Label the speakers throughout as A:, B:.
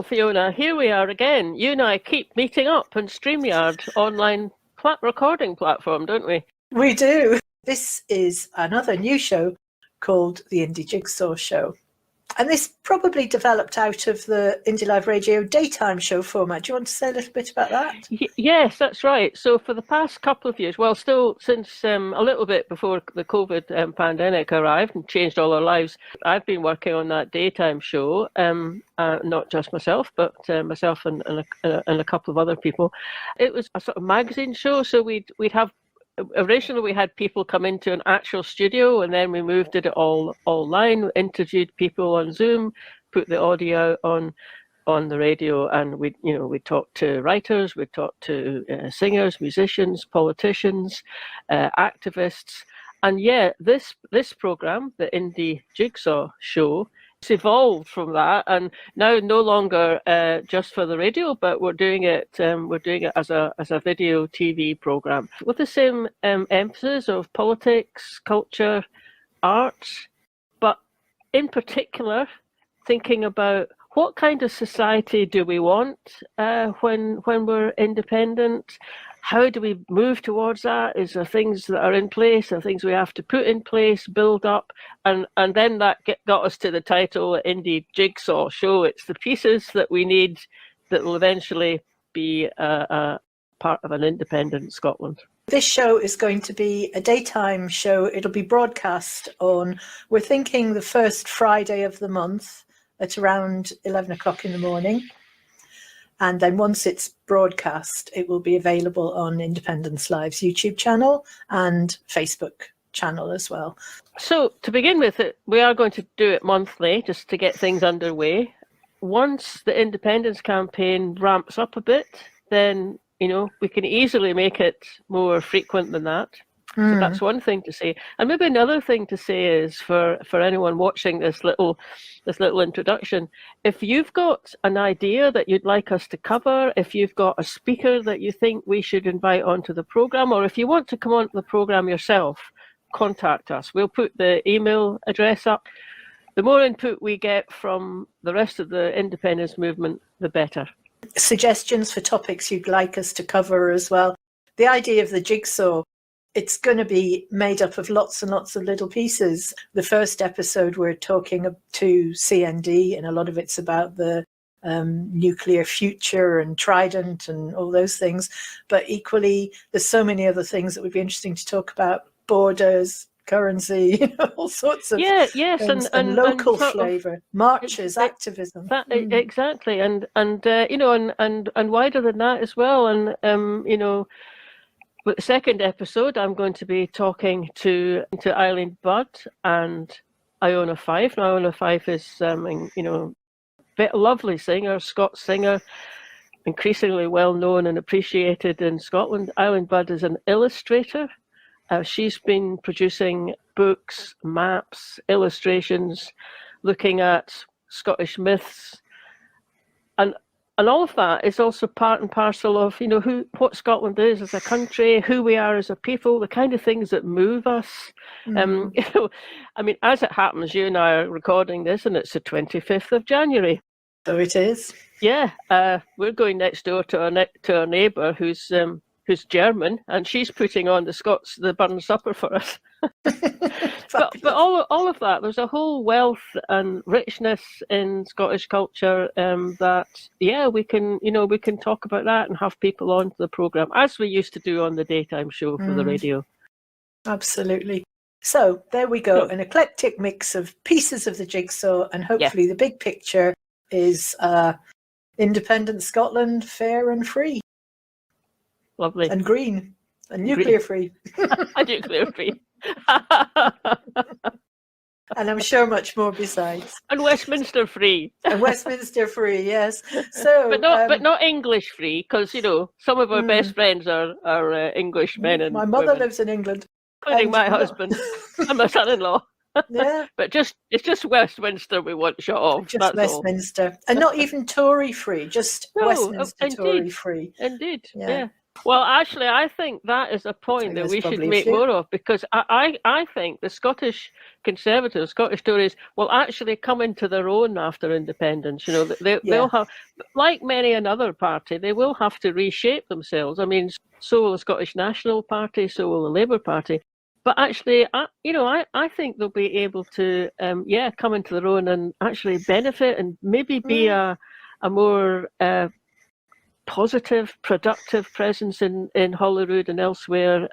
A: Fiona, here we are again. You and I keep meeting up on StreamYard online recording platform, don't we?
B: We do. This is another new show called the Indy Jigsaw Show. And this probably developed out of the Indie Live Radio daytime show format. Do you want to say a little bit about that?
A: Yes, that's right. So for the past couple of years, well, still since a little bit before the COVID pandemic arrived and changed all our lives, I've been working on that daytime show, not just myself, but myself and a couple of other people. It was a sort of magazine show, so we'd have. Originally, we had people come into an actual studio, and then we moved it all online, interviewed people on Zoom, put the audio on the radio, and we talked to writers, we talked to singers, musicians, politicians, activists, and this program, the Indy Jigsaw Show, it's evolved from that, and now no longer just for the radio, but we're doing it as a video TV program with the same emphasis of politics, culture, arts, but in particular thinking about what kind of society do we want when we're independent. How do we move towards that? Is there things that are in place and things we have to put in place, build up? And then that got us to the title, Indy Jigsaw Show. It's the pieces that we need that will eventually be a part of an independent Scotland.
B: This show is going to be a daytime show. It'll be broadcast on, we're thinking, the first Friday of the month at around 11 o'clock in the morning. And then once it's broadcast, it will be available on Independence Live's YouTube channel and Facebook channel as well.
A: So to begin with, we are going to do it monthly just to get things underway. Once the independence campaign ramps up a bit, then we can easily make it more frequent than that. So that's one thing to say. And maybe another thing to say is for anyone watching this little introduction, if you've got an idea that you'd like us to cover, if you've got a speaker that you think we should invite onto the programme, or if you want to come onto the programme yourself, contact us. We'll put the email address up. The more input we get from the rest of the independence movement, the better.
B: Suggestions for topics you'd like us to cover as well. The idea of the jigsaw, it's going to be made up of lots and lots of little pieces. The first episode, we're talking to CND, and a lot of it's about the nuclear future and Trident and all those things. But equally, there's so many other things that would be interesting to talk about: borders, currency, all sorts of things, and local flavour, marches, activism.
A: Exactly, and wider than that as well, and with the second episode, I'm going to be talking to Eileen Budd and Iona Fife. Now, Iona Fife is, a lovely singer, Scots singer, increasingly well known and appreciated in Scotland. Eileen Budd is an illustrator. She's been producing books, maps, illustrations, looking at Scottish myths, and all of that is also part and parcel of, what Scotland is as a country, who we are as a people, the kind of things that move us. As it happens, you and I are recording this, and it's the 25th of January.
B: So it is.
A: Yeah, we're going next door to our neighbour who's German, and she's putting on the Burn Supper for us. but all of that, there's a whole wealth and richness in Scottish culture that we can talk about that and have people on the programme as we used to do on the daytime show for the radio.
B: Absolutely. So there we go, an eclectic mix of pieces of the jigsaw, and hopefully the big picture is independent Scotland, fair and free.
A: Lovely.
B: And green. And nuclear free.
A: And nuclear free.
B: And I'm sure much more besides.
A: And Westminster free.
B: And Westminster free, yes. So,
A: but not English free, because some of our best friends are English men and
B: my mother
A: women,
B: lives in England,
A: including my husband and my son-in-law.
B: Yeah,
A: but it's just Westminster we want shut off.
B: Just
A: that's
B: Westminster, all. And not even Tory free, just Westminster Tory free.
A: Indeed, yeah. Well, actually, I think that is a point that we should make more of, because I think the Scottish Conservatives, Scottish Tories, will actually come into their own after independence. You know, they'll have, like many another party, they will have to reshape themselves. I mean, so will the Scottish National Party, so will the Labour Party. But actually, I think they'll be able to, come into their own and actually benefit and maybe be a more positive, productive presence in Holyrood and elsewhere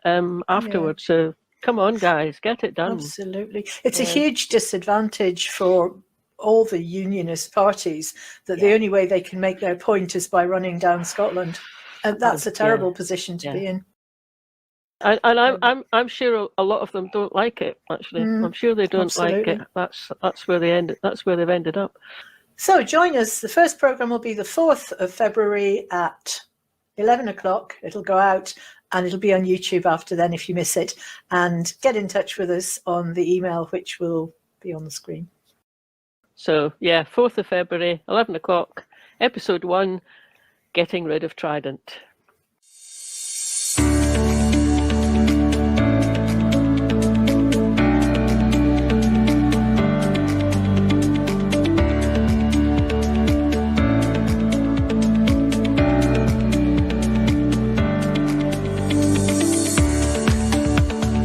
A: afterwards. So come on, guys, get it done.
B: Absolutely. It's a huge disadvantage for all the unionist parties that the only way they can make their point is by running down Scotland. And that's a terrible position to be in.
A: And I'm sure a lot of them don't like it. Actually, I'm sure they don't like it. That's where they end. That's where they've ended up.
B: So join us. The first programme will be the 4th of February at 11 o'clock. It'll go out and it'll be on YouTube after then if you miss it. And get in touch with us on the email, which will be on the screen.
A: So, 4th of February, 11 o'clock, episode 1, Getting Rid of Trident.